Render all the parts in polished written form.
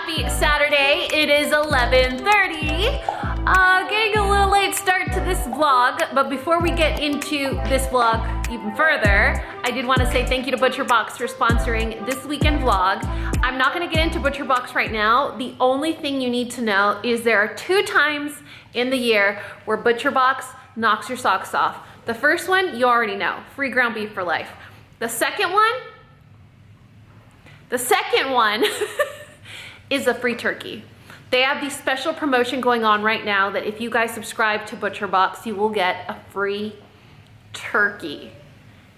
Happy Saturday. It is 11:30. Getting a little late start to this vlog, but before we get into this vlog even further, I did want to say thank you to ButcherBox for sponsoring this weekend vlog. I'm not going to get into ButcherBox right now. The only thing you need to know is there are 2 times in the year where ButcherBox knocks your socks off. The first one, you already know, free ground beef for life. The second one is a free turkey. They have the special promotion going on right now that if you guys subscribe to ButcherBox, you will get a free turkey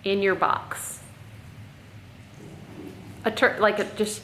in your box. Just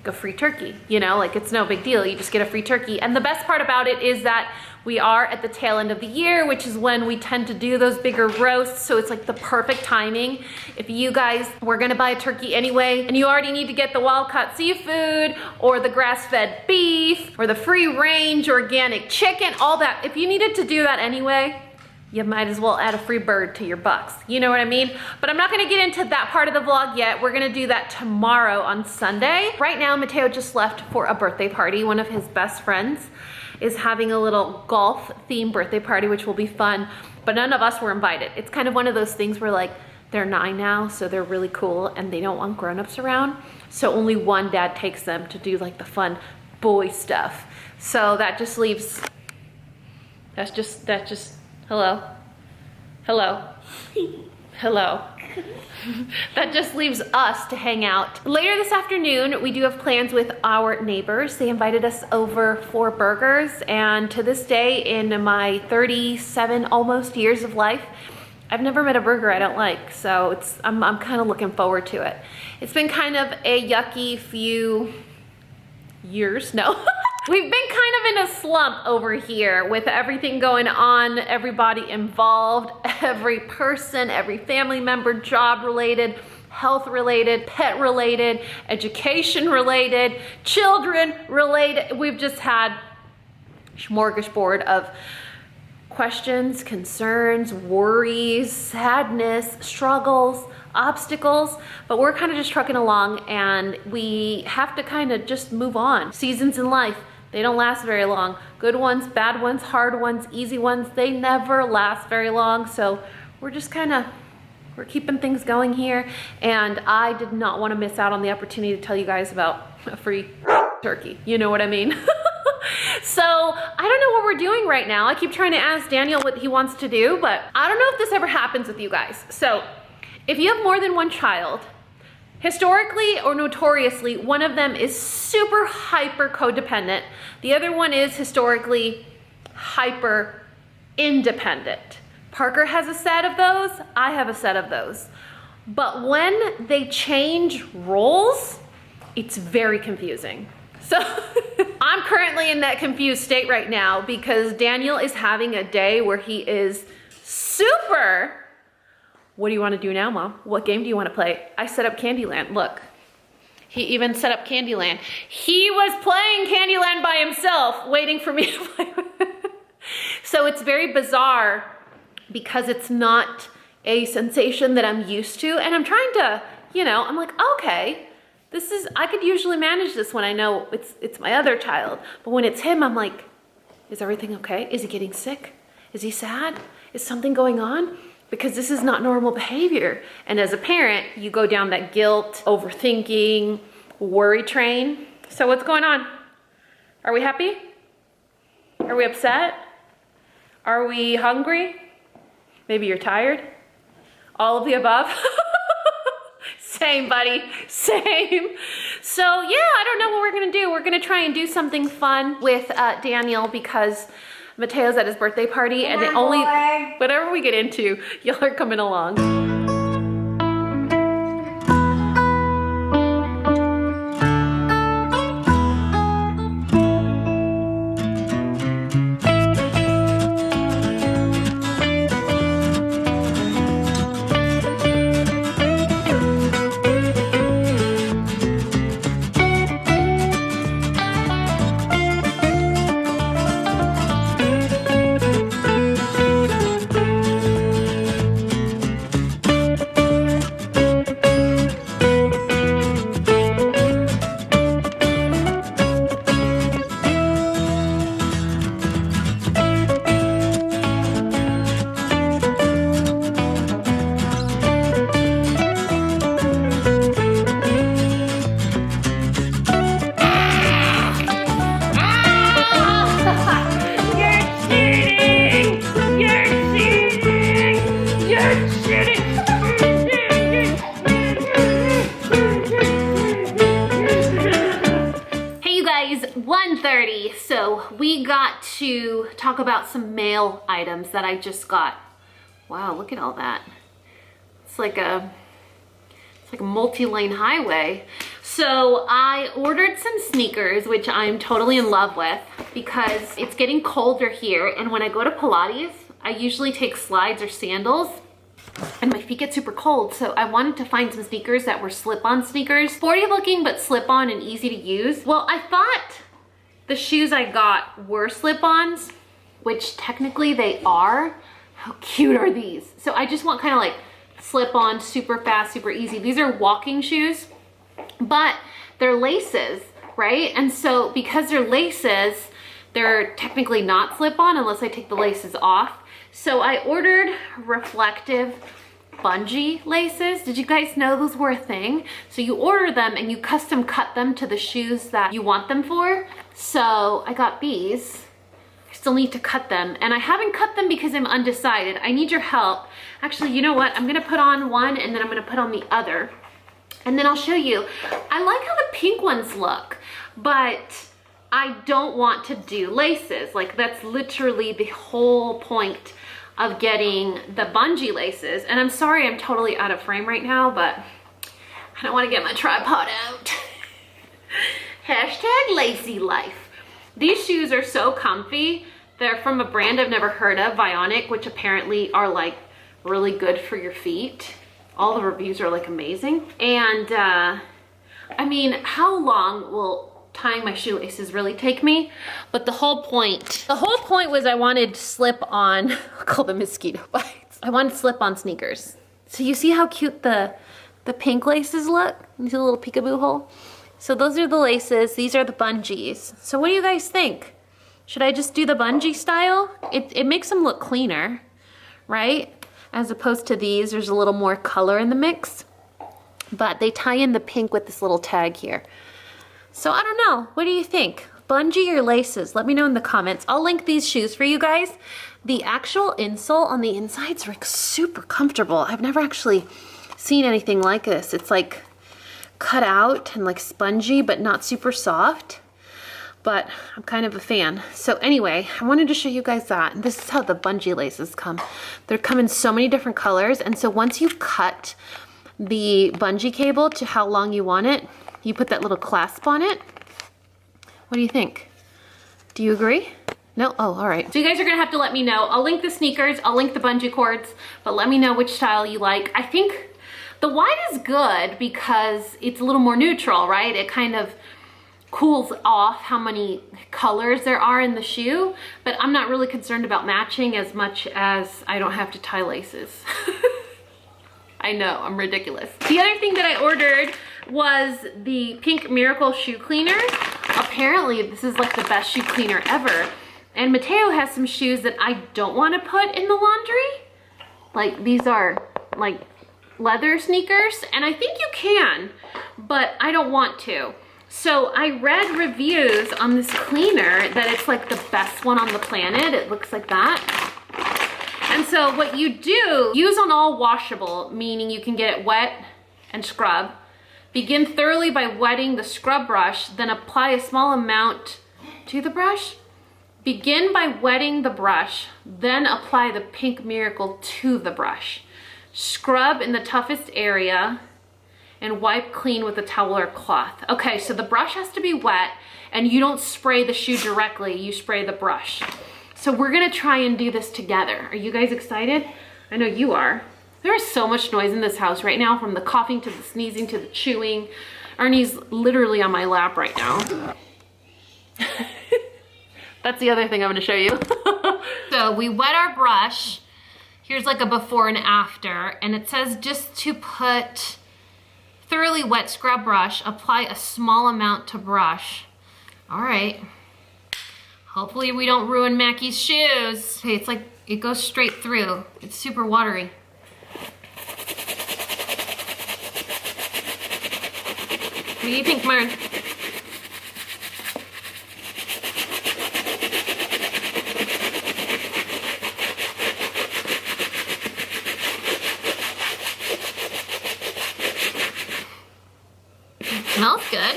a free turkey, you know, like it's no big deal. You just get a free turkey. And the best part about it is that we are at the tail end of the year, which is when we tend to do those bigger roasts. So it's like the perfect timing. If you guys were gonna buy a turkey anyway, and you already need to get the wild caught seafood or the grass-fed beef or the free range organic chicken, all that, if you needed to do that anyway, you might as well add a free bird to your box. You know what I mean? But I'm not gonna get into that part of the vlog yet. We're gonna do that tomorrow on Sunday. Right now, Mateo just left for a birthday party. One of his best friends is having a little golf themed birthday party, which will be fun, but none of us were invited. It's kind of one of those things where like, they're 9 now, so they're really cool and they don't want grown-ups around. So only one dad takes them to do like the fun boy stuff. So that just leaves, hello? Hello? Hello? That just leaves us to hang out. Later this afternoon, we do have plans with our neighbors. They invited us over for burgers, and to this day, in my 37 almost years of life, I've never met a burger I don't like, so I'm kind of looking forward to it. It's been kind of a yucky few years, no. We've been kind of in a slump over here with everything going on, everybody involved, every person, every family member, job related, health related, pet related, education related, children related. We've just had a smorgasbord of questions, concerns, worries, sadness, struggles, obstacles, but we're kind of just trucking along, and we have to kind of just move on. Seasons in life, they don't last very long. Good ones, bad ones, hard ones, easy ones, they never last very long. So we're just we're keeping things going here. And I did not want to miss out on the opportunity to tell you guys about a free turkey. You know what I mean? So I don't know what we're doing right now. I keep trying to ask Daniel what he wants to do, but I don't know if this ever happens with you guys. So if you have more than one child, historically or notoriously, one of them is super hyper codependent. The other one is historically hyper independent. Parker has a set of those, I have a set of those. But when they change roles, it's very confusing. So I'm currently in that confused state right now because Daniel is having a day where he is super, what do you want to do now, Mom? What game do you want to play? I set up Candyland. Look, he even set up Candyland. He was playing Candyland by himself, waiting for me to play with it. So it's very bizarre because it's not a sensation that I'm used to. And I'm trying to, you know, I'm like, okay, I could usually manage this when I know it's my other child. But when it's him, I'm like, is everything okay? Is he getting sick? Is he sad? Is something going on? Because this is not normal behavior. And as a parent, you go down that guilt, overthinking, worry train. So what's going on? Are we happy? Are we upset? Are we hungry? Maybe you're tired? All of the above? Same, buddy, same. So yeah, I don't know what we're gonna do. We're gonna try and do something fun with Daniel because Mateo's at his birthday party, and it only, whatever we get into, y'all are coming along. is 1:30, so we got to talk about some mail items that I just got. Wow, look at all that. It's like a multi-lane highway. So I ordered some sneakers, which I'm totally in love with because it's getting colder here, and when I go to Pilates, I usually take slides or sandals and my feet get super cold. So I wanted to find some sneakers that were slip-on sneakers. Sporty looking, but slip-on and easy to use. Well, I thought the shoes I got were slip-ons, which technically they are. How cute are these? So I just want kind of like slip-on, super fast, super easy. These are walking shoes, but they're laces, right? And so because they're laces, they're technically not slip-on unless I take the laces off. So I ordered reflective bungee laces. Did you guys know those were a thing? So you order them and you custom cut them to the shoes that you want them for. So I got these. I still need to cut them, and I haven't cut them because I'm undecided. I need your help. Actually, you know what? I'm gonna put on one and then I'm gonna put on the other, and then I'll show you. I like how the pink ones look, but I don't want to do laces. Like, that's literally the whole point of getting the bungee laces. And I'm sorry I'm totally out of frame right now, but I don't want to get my tripod out. Hashtag lazy life. These shoes are so comfy. They're from a brand I've never heard of, Vionic, which apparently are like really good for your feet. All the reviews are like amazing. And I mean, how long will tying my shoelaces really take me? But the whole point was I wanted slip-on, I'll call them mosquito bites. I wanted slip-on sneakers. So you see how cute the pink laces look? You see the little peekaboo hole? So those are the laces, these are the bungees. So what do you guys think? Should I just do the bungee style? It makes them look cleaner, right? As opposed to these, there's a little more color in the mix. But they tie in the pink with this little tag here. So I don't know, what do you think? Bungee or laces? Let me know in the comments. I'll link these shoes for you guys. The actual insole on the inside's like super comfortable. I've never actually seen anything like this. It's like cut out and like spongy, but not super soft. But I'm kind of a fan. So anyway, I wanted to show you guys that. This is how the bungee laces come. They come in so many different colors. And so once you cut the bungee cable to how long you want it, you put that little clasp on it. What do you think? Do you agree? No? Oh, all right. So you guys are gonna have to let me know. I'll link the sneakers, I'll link the bungee cords, but let me know which style you like. I think the white is good because it's a little more neutral, right? It kind of cools off how many colors there are in the shoe, but I'm not really concerned about matching as much as I don't have to tie laces. I know, I'm ridiculous. The other thing that I ordered was the Pink Miracle shoe cleaner. Apparently this is like the best shoe cleaner ever. And Mateo has some shoes that I don't want to put in the laundry. Like, these are like leather sneakers, and I think you can, but I don't want to. So I read reviews on this cleaner that it's like the best one on the planet. It looks like that. And so what you do, use on all washable, meaning you can get it wet and scrub. Begin thoroughly by wetting the scrub brush, then apply a small amount to the brush. Begin by wetting the brush, then apply the Pink Miracle to the brush. Scrub in the toughest area and wipe clean with a towel or cloth. Okay, so the brush has to be wet, and you don't spray the shoe directly, you spray the brush. So we're gonna try and do this together. Are you guys excited? I know you are. There is so much noise in this house right now, from the coughing to the sneezing to the chewing. Ernie's literally on my lap right now. That's the other thing I'm gonna show you. So we wet our brush. Here's like a before and after, and it says just to put thoroughly wet scrub brush, apply a small amount to brush. All right. Hopefully we don't ruin Mackie's shoes. Okay, it's like, it goes straight through. It's super watery. What do you think, Mern? Smells good.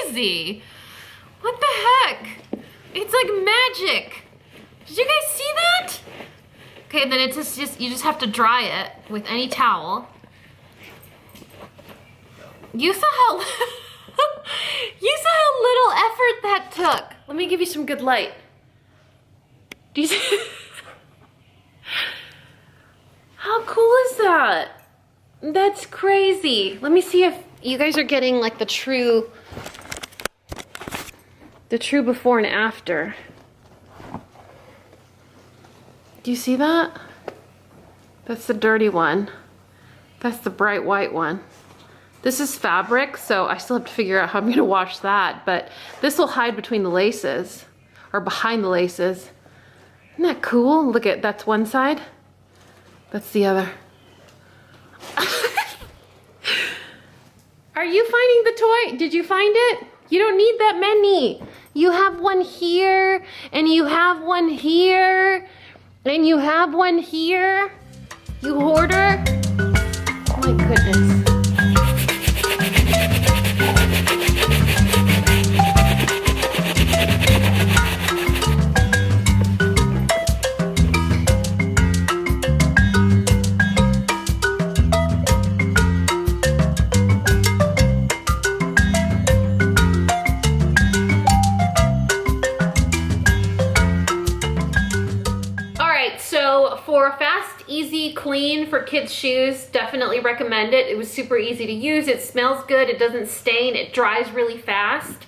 crazy. What the heck? It's like magic. Did you guys see that? Okay, then it's just you just have to dry it with any towel. You saw how you saw how little effort that took. Let me give you some good light. Do you see? How cool is that? That's crazy. Let me see if you guys are getting like the true before and after. Do you see that? That's the dirty one. That's the bright white one. This is fabric, so I still have to figure out how I'm gonna wash that, but this will hide between the laces, or behind the laces. Isn't that cool? Look at, that's one side. That's the other. Are you finding the toy? Did you find it? You don't need that many. You have one here, and you have one here, and you have one here. You hoarder. My goodness. For a fast, easy clean for kids' shoes, definitely recommend it. It was super easy to use. It smells good. It doesn't stain. It dries really fast.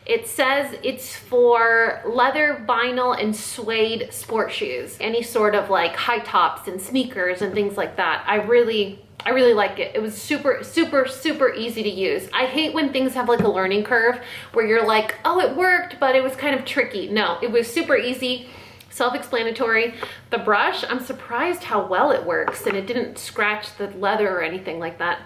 It says it's for leather, vinyl, and suede sport shoes. Any sort of like high tops and sneakers and things like that. I really like it. It was super, super, super easy to use. I hate when things have like a learning curve where you're like, oh, it worked, but it was kind of tricky. No, it was super easy. Self-explanatory. The brush, I'm surprised how well it works and it didn't scratch the leather or anything like that.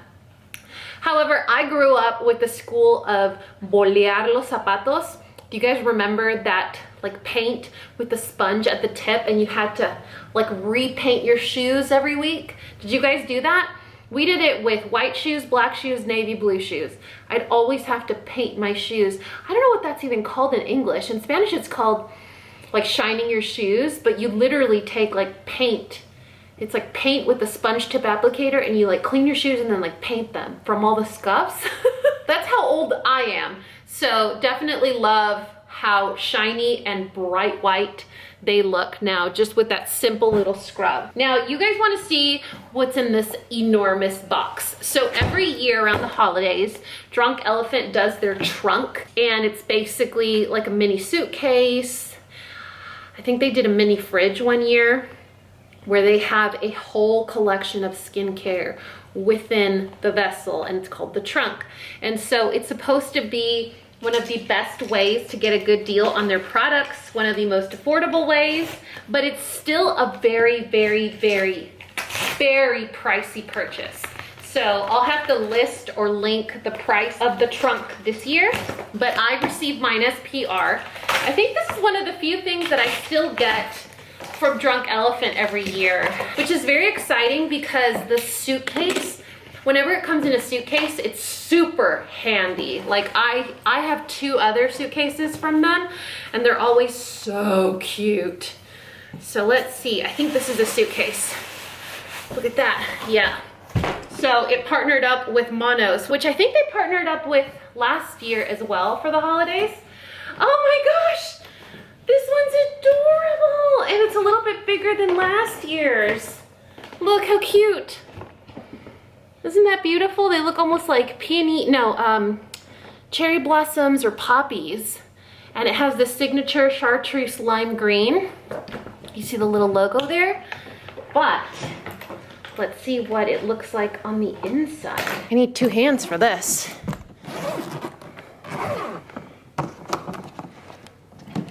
However, I grew up with the school of bolear los zapatos. Do you guys remember that like paint with the sponge at the tip and you had to like repaint your shoes every week? Did you guys do that? We did it with white shoes, black shoes, navy blue shoes. I'd always have to paint my shoes. I don't know what that's even called in English. In Spanish it's called like shining your shoes, but you literally take like paint. It's like paint with the sponge tip applicator and you like clean your shoes and then like paint them from all the scuffs. That's how old I am. So definitely love how shiny and bright white they look now just with that simple little scrub. Now you guys want to see what's in this enormous box. So every year around the holidays, Drunk Elephant does their trunk and it's basically like a mini suitcase. I think they did a mini fridge one year where they have a whole collection of skincare within the vessel and it's called the trunk. And so it's supposed to be one of the best ways to get a good deal on their products, one of the most affordable ways, but it's still a very, very, very, very pricey purchase. So I'll have to list or link the price of the trunk this year, but I received mine as PR. I think this is one of the few things that I still get from Drunk Elephant every year, which is very exciting because the suitcase, whenever it comes in a suitcase, it's super handy. Like I have 2 other suitcases from them and they're always so cute. So let's see, I think this is a suitcase. Look at that, yeah. So it partnered up with Monos, which I think they partnered up with last year as well for the holidays. Oh my gosh, this one's adorable. And it's a little bit bigger than last year's. Look how cute. Isn't that beautiful? They look almost like peony, no, cherry blossoms or poppies. And it has the signature chartreuse lime green. You see the little logo there? But let's see what it looks like on the inside. I need 2 hands for this.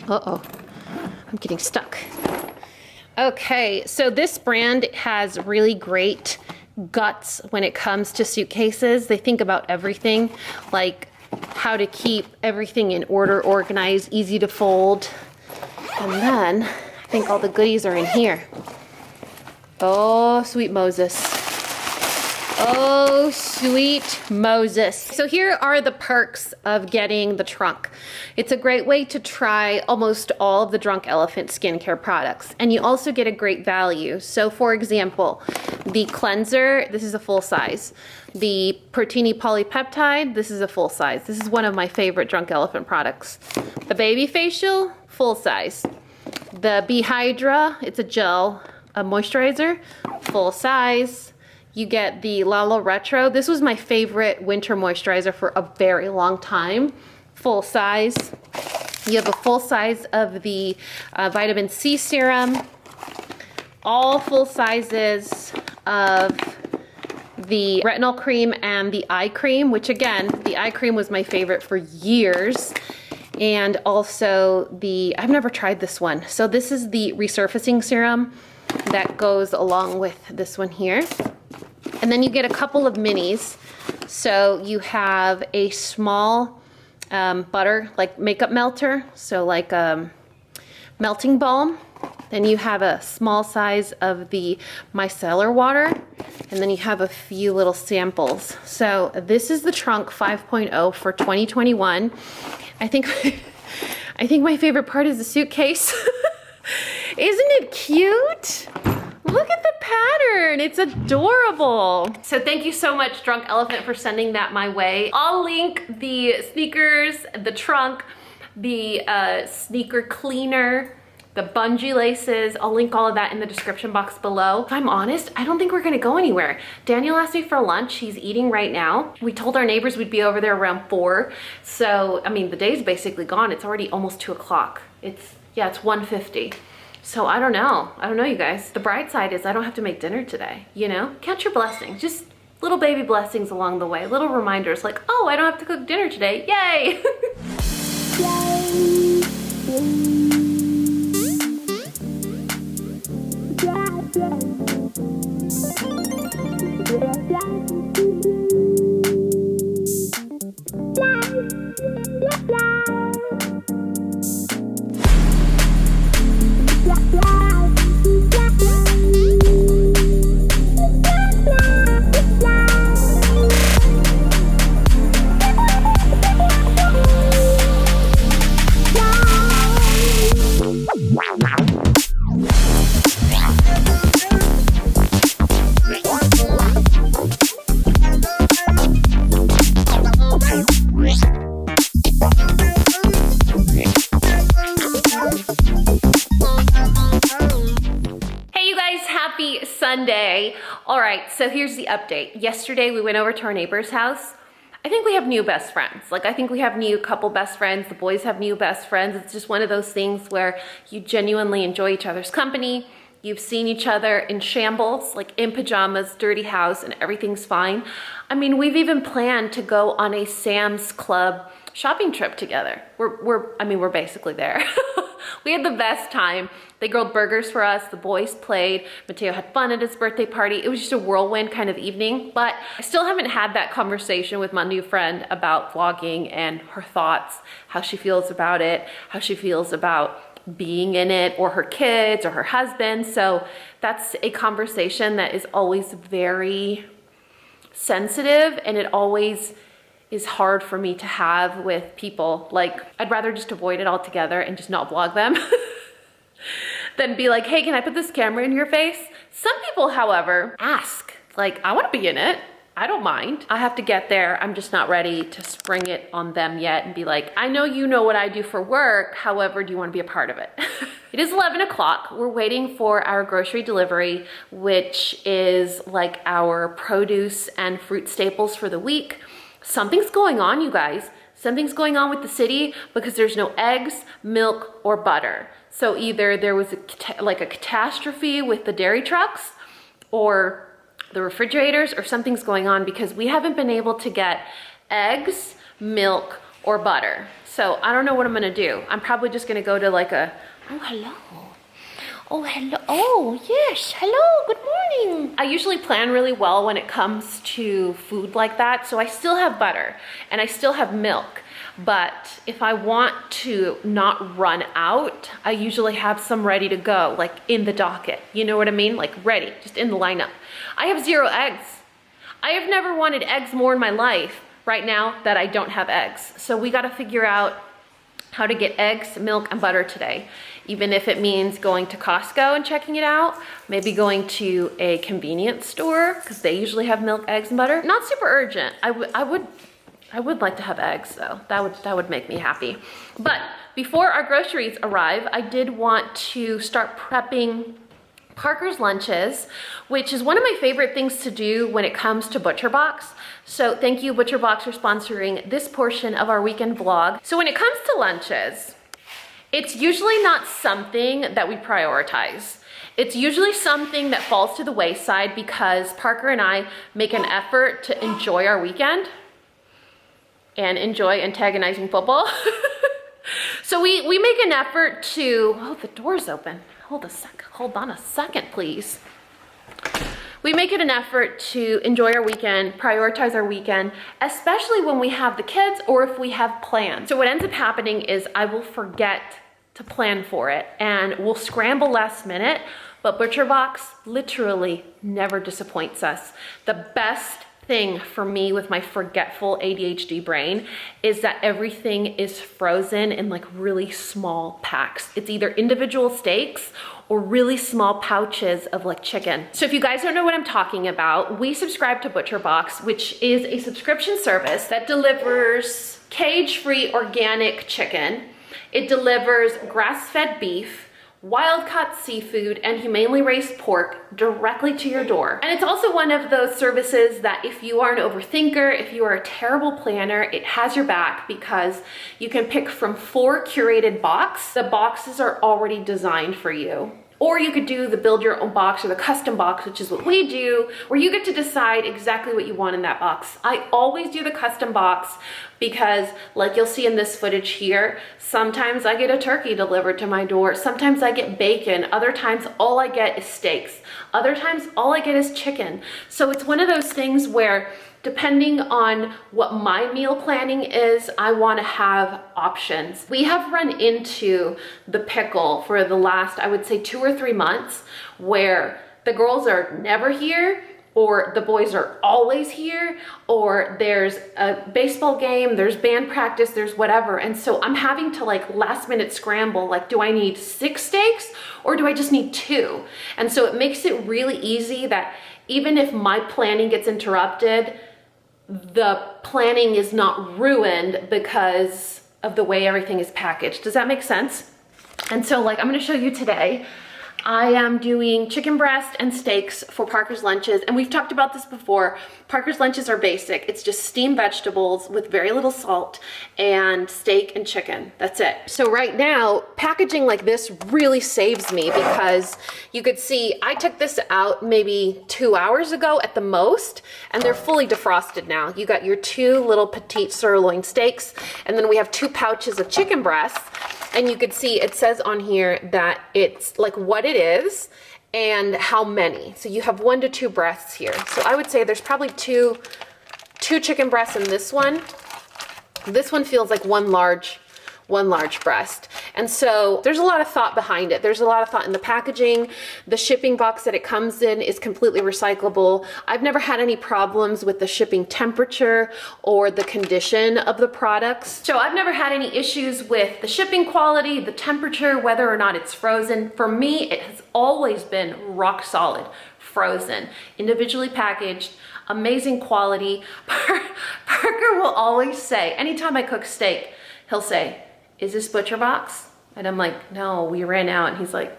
Uh-oh, I'm getting stuck. Okay, so this brand has really great guts when it comes to suitcases. They think about everything, like how to keep everything in order, organized, easy to fold. And then I think all the goodies are in here. Oh, sweet Moses. Oh, sweet Moses. So here are the perks of getting the trunk. It's a great way to try almost all of the Drunk Elephant skincare products. And you also get a great value. So for example, the cleanser, this is a full size. The Protini polypeptide, this is a full size. This is one of my favorite Drunk Elephant products. The baby facial, full size. The Bee Hydra, it's a gel, a moisturizer, full size. You get the Lala Retro. This was my favorite winter moisturizer for a very long time. Full size. You have a full size of the vitamin C serum. All full sizes of the retinol cream and the eye cream, which again, the eye cream was my favorite for years. And also I've never tried this one. So this is the resurfacing serum that goes along with this one here. And then you get a couple of minis. So you have a small butter, like makeup melter. So like melting balm. Then you have a small size of the micellar water. And then you have a few little samples. So this is the Trunk 5.0 for 2021. I think my favorite part is the suitcase. Isn't it cute? Look at the pattern, it's adorable. So thank you so much, Drunk Elephant, for sending that my way. I'll link the sneakers, the trunk, the sneaker cleaner, the bungee laces. I'll link all of that in the description box below. If I'm honest, I don't think we're gonna go anywhere. Daniel asked me for lunch, he's eating right now. We told our neighbors we'd be over there around 4. So, I mean, the day's basically gone. It's already almost 2 o'clock. It's 1:50. So I don't know, you guys. The bright side is I don't have to make dinner today, you know? Count your blessings, just little baby blessings along the way, little reminders like, oh, I don't have to cook dinner today, yay! Sunday. All right, so here's the update. Yesterday we went over to our neighbor's house. I think we have new best friends. Like, I think we have new couple best friends. The boys have new best friends. It's just one of those things where you genuinely enjoy each other's company. You've seen each other in shambles, like in pajamas, dirty house, and everything's fine. I mean, we've even planned to go on a Sam's Club shopping trip together. We're basically there. We had the best time. They grilled burgers for us, the boys played, Mateo had fun at his birthday party. It was just a whirlwind kind of evening, but I still haven't had that conversation with my new friend about vlogging and her thoughts, how she feels about it, how she feels about being in it, or her kids, or her husband. So that's a conversation that is always very sensitive, and it always is hard for me to have with people. Like, I'd rather just avoid it altogether and just not vlog them than be like, hey, can I put this camera in your face? Some people, however, ask, like, I want to be in it. I don't mind. I have to get there. I'm just not ready to spring it on them yet and be like, I know you know what I do for work. However, do you want to be a part of it? It is 11 o'clock. We're waiting for our grocery delivery, which is like our produce and fruit staples for the week. Something's going on, you guys. Something's going on with the city because there's no eggs, milk, or butter. So either there was a catastrophe with the dairy trucks or the refrigerators, or something's going on because we haven't been able to get eggs, milk, or butter. So I don't know what I'm gonna do. I'm probably just gonna go to like oh, hello. Oh, hello. Oh, yes. Hello. Good morning. I usually plan really well when it comes to food like that. So I still have butter and I still have milk. But if I want to not run out, I usually have some ready to go, like in the docket. You know what I mean? Like ready, just in the lineup. I have 0 eggs. I have never wanted eggs more in my life right now that I don't have eggs. So we gotta figure out how to get eggs, milk, and butter today. Even if it means going to Costco and checking it out, maybe going to a convenience store, because they usually have milk, eggs, and butter. Not super urgent. I would like to have eggs though. That would make me happy. But before our groceries arrive, I did want to start prepping Parker's lunches, which is one of my favorite things to do when it comes to ButcherBox. So thank you, ButcherBox, for sponsoring this portion of our weekend vlog. So when it comes to lunches, it's usually not something that we prioritize. It's usually something that falls to the wayside because Parker and I make an effort to enjoy our weekend and enjoy antagonizing football. So we make an effort to, oh, the door's open. Hold on a second, please. We make it an effort to enjoy our weekend, prioritize our weekend, especially when we have the kids or if we have plans. So what ends up happening is I will forget to plan for it and we'll scramble last minute, but ButcherBox literally never disappoints us. The best thing for me with my forgetful ADHD brain is that everything is frozen in like really small packs. It's either individual steaks or really small pouches of like chicken. So if you guys don't know what I'm talking about, we subscribe to ButcherBox, which is a subscription service that delivers cage-free organic chicken. It delivers grass-fed beef, wild-caught seafood, and humanely raised pork directly to your door. And it's also one of those services that if you are an overthinker, if you are a terrible planner, it has your back because you can pick from 4 curated boxes. The boxes are already designed for you. Or you could do the build your own box or the custom box, which is what we do, where you get to decide exactly what you want in that box. I always do the custom box because, like you'll see in this footage here, sometimes I get a turkey delivered to my door, sometimes I get bacon, other times all I get is steaks, other times all I get is chicken. So it's one of those things where depending on what my meal planning is, I want to have options. We have run into the pickle for the last, I would say 2 or 3 months, where the girls are never here, or the boys are always here, or there's a baseball game, there's band practice, there's whatever. And so I'm having to like last minute scramble, like, do I need 6 steaks or do I just need 2? And so it makes it really easy that even if my planning gets interrupted, the planning is not ruined because of the way everything is packaged. Does that make sense? And so like I'm gonna show you today, I am doing chicken breast and steaks for Parker's lunches. And we've talked about this before. Parker's lunches are basic. It's just steamed vegetables with very little salt and steak and chicken. That's it. So right now, packaging like this really saves me because you could see I took this out maybe 2 hours ago at the most, and they're fully defrosted now. You got your 2 little petite sirloin steaks, and then we have 2 pouches of chicken breasts. And you could see it says on here that it's like what it is and how many. So you have 1 to 2 breasts here. So I would say there's probably two chicken breasts in this one. This one feels like one large breast. And so there's a lot of thought behind it. There's a lot of thought in the packaging. The shipping box that it comes in is completely recyclable. I've never had any problems with the shipping temperature or the condition of the products. So I've never had any issues with the shipping quality, the temperature, whether or not it's frozen. For me, it has always been rock solid, frozen, individually packaged, amazing quality. Parker will always say, anytime I cook steak, he'll say, "Is this ButcherBox?" And I'm like, "No, we ran out." And he's like,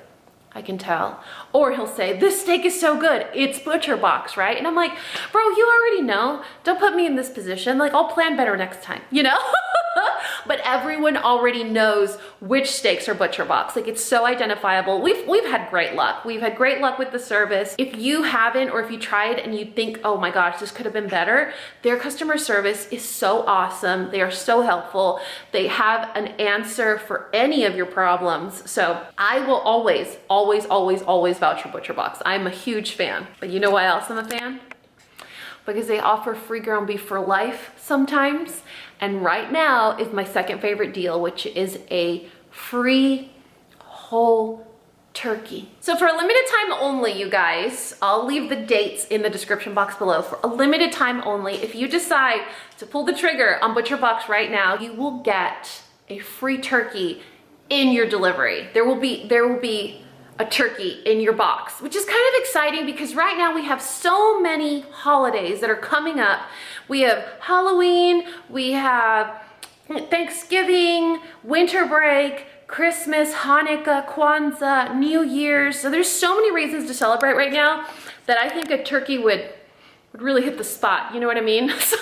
"I can tell." Or he'll say, "This steak is so good, it's ButcherBox, right?" And I'm like, "Bro, you already know. Don't put me in this position. Like, I'll plan better next time, you know?" But everyone already knows which steaks are ButcherBox. Like, it's so identifiable. We've had great luck. We've had great luck with the service. If you haven't, or if you tried and you think, "Oh my gosh, this could have been better," their customer service is so awesome. They are so helpful. They have an answer for any of your problems. So I will always, always, always, always vouch for ButcherBox. I'm a huge fan. But you know why else I'm a fan? Because they offer free ground beef for life sometimes. And right now is my second favorite deal, which is a free whole turkey. So for a limited time only, you guys, I'll leave the dates in the description box below. For a limited time only, if you decide to pull the trigger on ButcherBox right now, you will get a free turkey in your delivery. There will be a turkey in your box, which is kind of exciting because right now we have so many holidays that are coming up. We have Halloween, we have Thanksgiving, winter break, Christmas, Hanukkah, Kwanzaa, New Year's. So there's so many reasons to celebrate right now that I think a turkey would really hit the spot. You know what I mean? So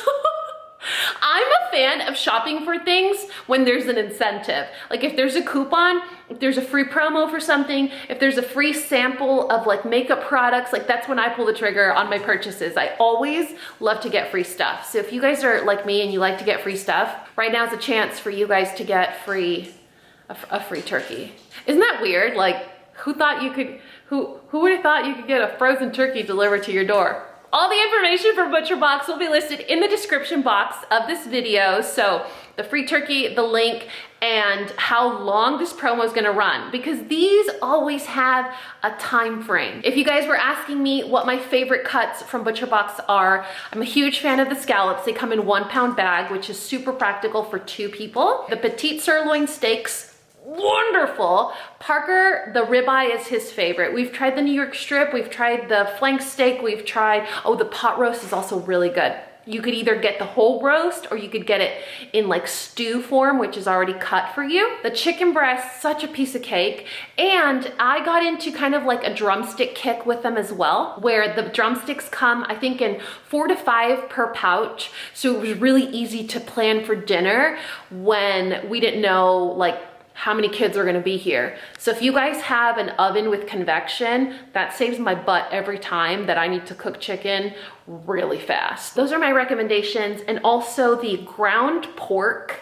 I'm a fan of shopping for things when there's an incentive. Like if there's a coupon, if there's a free promo for something, if there's a free sample of like makeup products, like that's when I pull the trigger on my purchases. I always love to get free stuff. So if you guys are like me and you like to get free stuff, right now is a chance for you guys to get a free turkey. Isn't that weird? Like who would have thought you could get a frozen turkey delivered to your door? All the information for ButcherBox will be listed in the description box of this video. So the free turkey, the link, and how long this promo is gonna run, because these always have a time frame. If you guys were asking me what my favorite cuts from ButcherBox are, I'm a huge fan of the scallops. They come in 1 pound bag, which is super practical for 2 people. The petite sirloin steaks, wonderful. Parker, the ribeye is his favorite. We've tried the New York strip, we've tried the flank steak, we've tried, oh, the pot roast is also really good. You could either get the whole roast or you could get it in like stew form, which is already cut for you. The chicken breast, such a piece of cake. And I got into kind of like a drumstick kick with them as well, where the drumsticks come, I think, in 4 to 5 per pouch. So it was really easy to plan for dinner when we didn't know like how many kids are gonna be here. So if you guys have an oven with convection, that saves my butt every time that I need to cook chicken really fast. Those are my recommendations. And also the ground pork,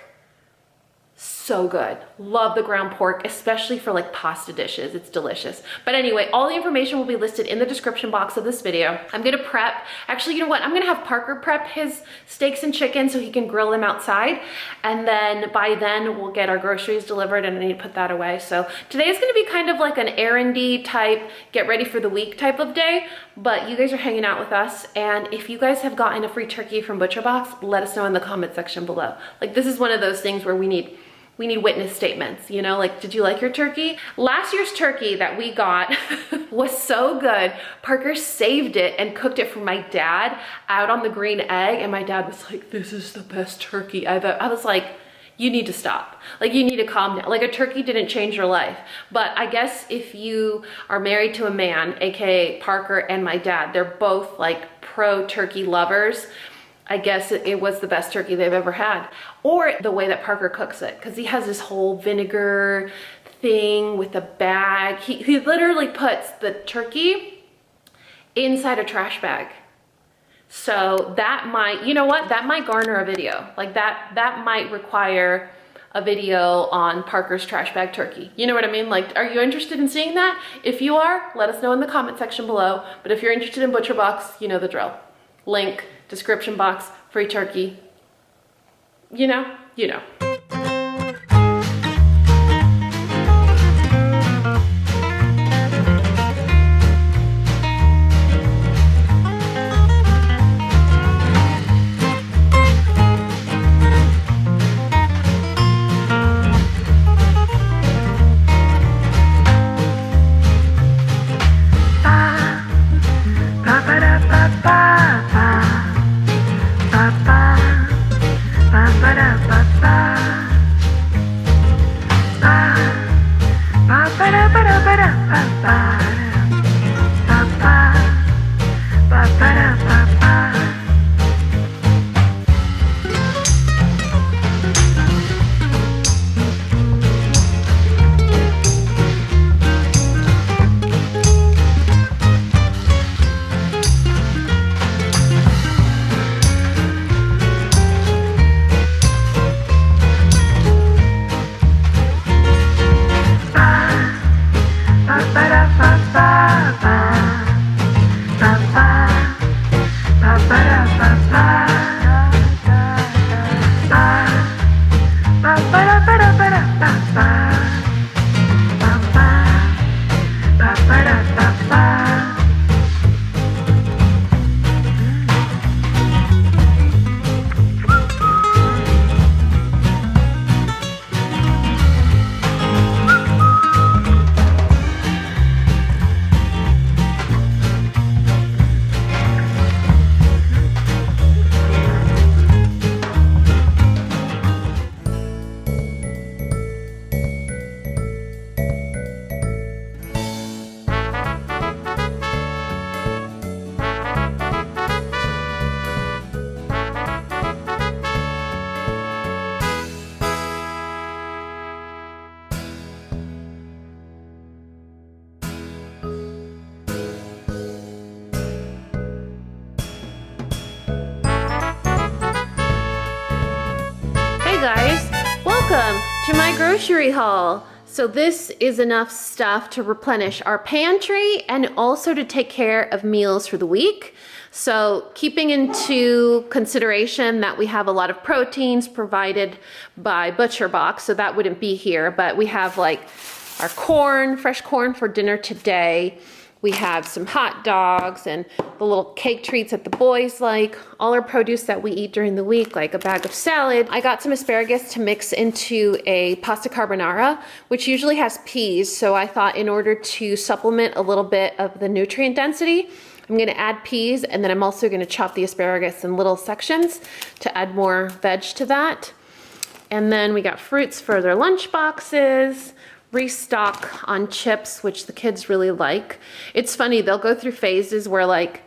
so good. Love the ground pork, especially for like pasta dishes. It's delicious. But anyway, all the information will be listed in the description box of this video. I'm gonna prep, actually, you know what? I'm gonna have Parker prep his steaks and chicken so he can grill them outside. And then by then we'll get our groceries delivered and I need to put that away. So today is gonna be kind of like an errandy type, get ready for the week type of day, but you guys are hanging out with us. And if you guys have gotten a free turkey from ButcherBox, let us know in the comment section below. Like this is one of those things where we need witness statements, you know, like, did you like your turkey? Last year's turkey that we got was so good. Parker saved it and cooked it for my dad out on the green egg. And my dad was like, this is the best turkey I've ever. I was like, you need to stop. Like you need to calm down. Like a turkey didn't change your life. But I guess if you are married to a man, AKA Parker and my dad, they're both like pro turkey lovers. I guess it was the best turkey they've ever had. Or the way that Parker cooks it, because he has this whole vinegar thing with a bag. He literally puts the turkey inside a trash bag. So that might, you know what? That might garner a video. Like that might require a video on Parker's trash bag turkey. You know what I mean? Like, are you interested in seeing that? If you are, let us know in the comment section below. But if you're interested in ButcherBox, you know the drill. Link, description box, free turkey. You know, you know. Ba ba ba ba ba ba ba ba. welcome to my grocery haul. So this is enough stuff to replenish our pantry and also to take care of meals for the week. So keeping into consideration that we have a lot of proteins provided by ButcherBox, so that wouldn't be here, but we have like our corn, fresh corn for dinner today. We have some hot dogs and the little cake treats that the boys like, all our produce that we eat during the week, like a bag of salad. I got some asparagus to mix into a pasta carbonara, which usually has peas. So I thought in order to supplement a little bit of the nutrient density, I'm gonna add peas, and then I'm also gonna chop the asparagus in little sections to add more veg to that. And then we got fruits for their lunch boxes. Restock on chips, which the kids really like. It's funny, they'll go through phases where like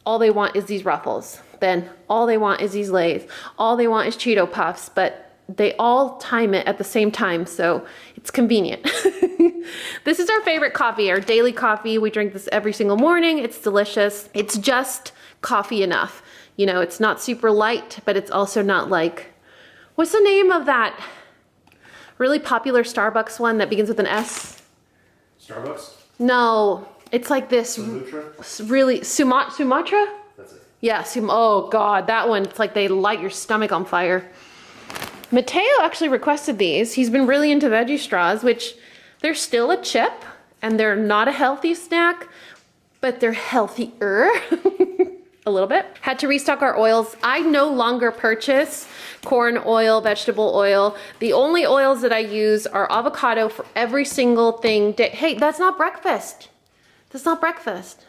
all they want is these Ruffles, then all they want is these Lay's, all they want is Cheeto Puffs, but they all time it at the same time, so it's convenient. This is our favorite coffee, our daily coffee. We drink this every single morning. It's delicious. It's just coffee enough. You know, it's not super light, but it's also not like, what's the name of that really popular Starbucks one that begins with an S? Starbucks? No, it's like this. Really, Sumatra? That's it. Yeah, oh God, that one, it's like they light your stomach on fire. Mateo actually requested these. He's been really into veggie straws, which they're still a chip and they're not a healthy snack, but they're healthier. A little bit. Had to restock our oils. I no longer purchase corn oil, vegetable oil. The only oils that I use are avocado for every single thing. Hey, that's not breakfast. That's not breakfast.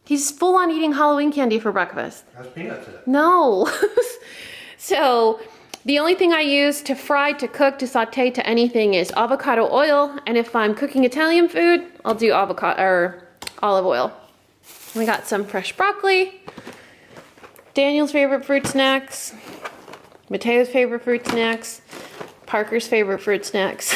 He's full on eating Halloween candy for breakfast. How's peanuts in it? No. So the only thing I use to fry, to cook, to saute, to anything is avocado oil. And if I'm cooking Italian food, I'll do avocado or olive oil. We got some fresh broccoli, Daniel's favorite fruit snacks, Mateo's favorite fruit snacks, Parker's favorite fruit snacks.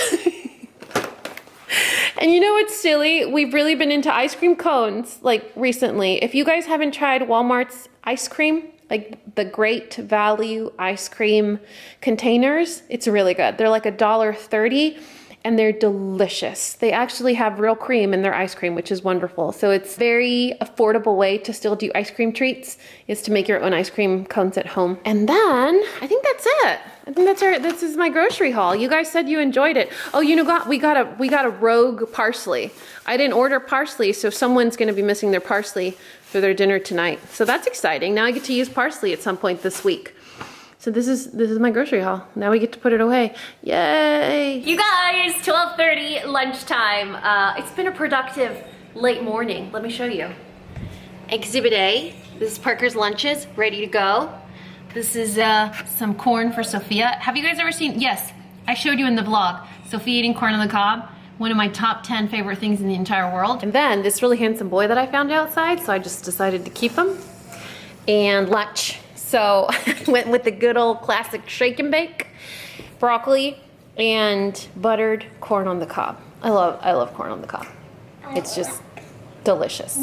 And you know what's silly? We've really been into ice cream cones like recently. If you guys haven't tried Walmart's ice cream, like the Great Value ice cream containers, it's really good. They're like $1.30. And they're delicious. They actually have real cream in their ice cream, which is wonderful. So it's a very affordable way to still do ice cream treats, is to make your own ice cream cones at home. And then I think that's it. I think this is my grocery haul. You guys said you enjoyed it. Oh, you know, we got a rogue parsley. I didn't order parsley, so someone's gonna be missing their parsley for their dinner tonight. So that's exciting. Now I get to use parsley at some point this week. So this is my grocery haul. Now we get to put it away. Yay! You guys, 12:30 lunchtime. It's been a productive late morning. Let me show you. Exhibit A. This is Parker's lunches, ready to go. This is some corn for Sophia. Have you guys ever seen? Yes, I showed you in the vlog. Sophia eating corn on the cob. One of my top 10 favorite things in the entire world. And then this really handsome boy that I found outside, so I just decided to keep him. And lunch. So went with the good old classic shake and bake, broccoli, and buttered corn on the cob. I love corn on the cob. It's just delicious.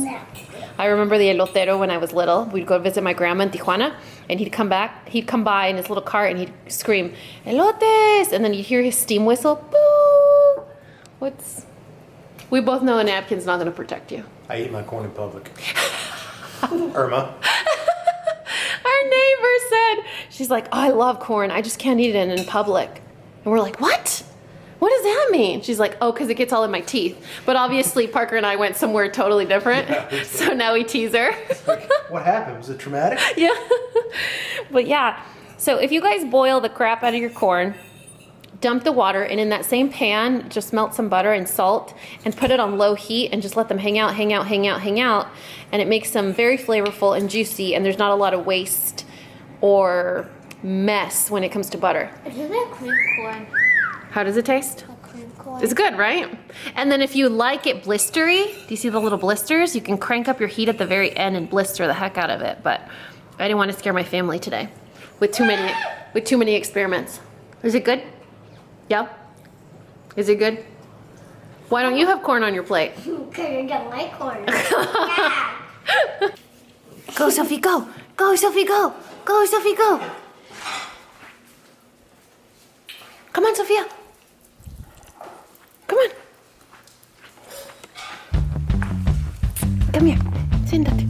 I remember the elotero when I was little. We'd go visit my grandma in Tijuana, and he'd come by in his little cart and he'd scream, "Elotes!" And then you'd hear his steam whistle. Boo! We both know a napkin's not gonna protect you. I eat my corn in public. Irma. Our neighbor said, she's like, "Oh, I love corn. I just can't eat it in public." And we're like, "What? What does that mean?" She's like, "Oh, because it gets all in my teeth." But obviously, Parker and I went somewhere totally different. Yeah, so now we tease her. Like, what happened? Was it traumatic? Yeah. But yeah, so if you guys boil the crap out of your corn, dump the water, and in that same pan, just melt some butter and salt and put it on low heat and just let them hang out. And it makes them very flavorful and juicy, and there's not a lot of waste or mess when it comes to butter. Isn't it cream corn? How does it taste? Cream corn. It's good, right? And then if you like it blistery, do you see the little blisters? You can crank up your heat at the very end and blister the heck out of it. But I didn't want to scare my family today with too many experiments. Is it good? Yeah? Is it good? Why don't you have corn on your plate? Because I don't like corn. Yeah. Go, Sophie, go. Go, Sophie, go. Go, Sophie, go. Come on, Sophia. Come on. Come here. Siéntate.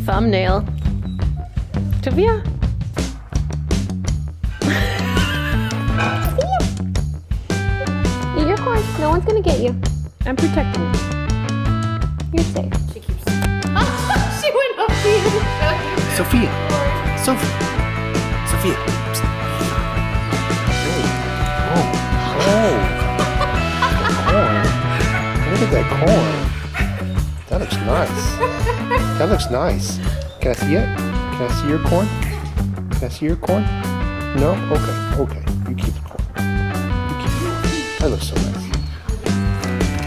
Thumbnail. Sophia. Eat your corn. No one's gonna get you. I'm protecting you. You're safe. She keeps. She went up to you. Sophia. Sophia. Sophia. Psst. Oh. Corn. Look at that corn. That looks nice. That looks nice. Can I see it? Can I see your corn? Can I see your corn? No? Okay. Okay. You keep the corn. You keep the corn. That looks so nice.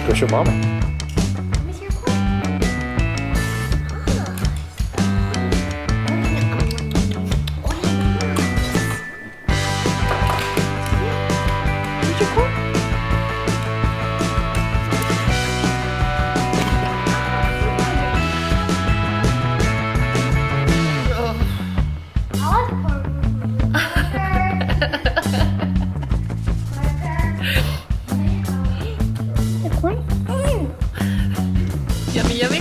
Go show Mama. Where's your corn? Where's your corn? Yummy, yummy.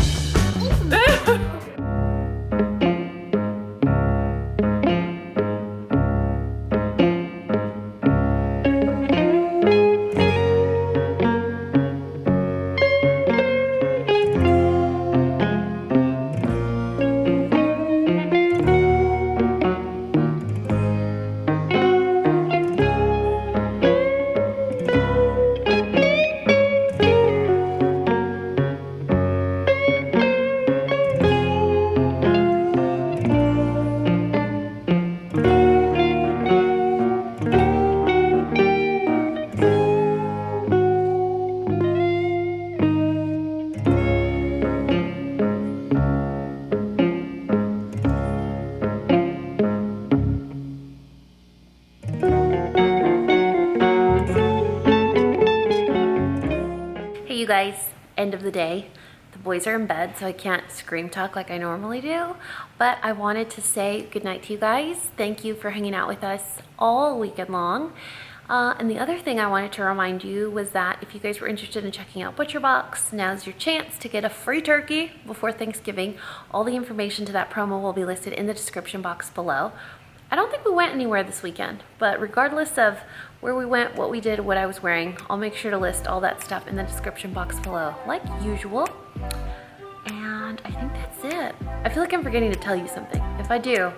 You guys, end of the day. The boys are in bed, so I can't scream talk like I normally do, but I wanted to say goodnight to you guys. Thank you for hanging out with us all weekend long. And the other thing I wanted to remind you was that if you guys were interested in checking out ButcherBox, now's your chance to get a free turkey before Thanksgiving. All the information to that promo will be listed in the description box below. I don't think we went anywhere this weekend, but regardless of where we went, what we did, what I was wearing, I'll make sure to list all that stuff in the description box below, like usual. And I think that's it. I feel like I'm forgetting to tell you something. If I do,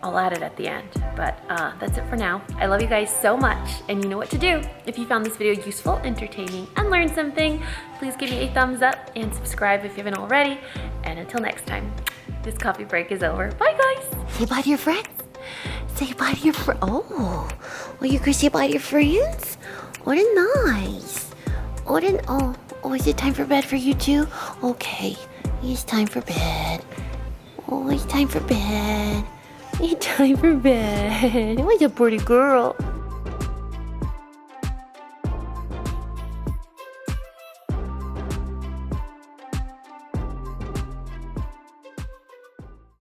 I'll add it at the end. But that's it for now. I love you guys so much, and you know what to do. If you found this video useful, entertaining, and learned something, please give me a thumbs up and subscribe if you haven't already. And until next time, this coffee break is over. Bye, guys. Say bye to your friends. Say bye to your friends. Oh, you're gonna say bye to your friends? Oh, they're nice. Oh, is it time for bed for you too? Okay, it's time for bed. Oh, it's time for bed. It's time for bed. Oh, you're a pretty girl.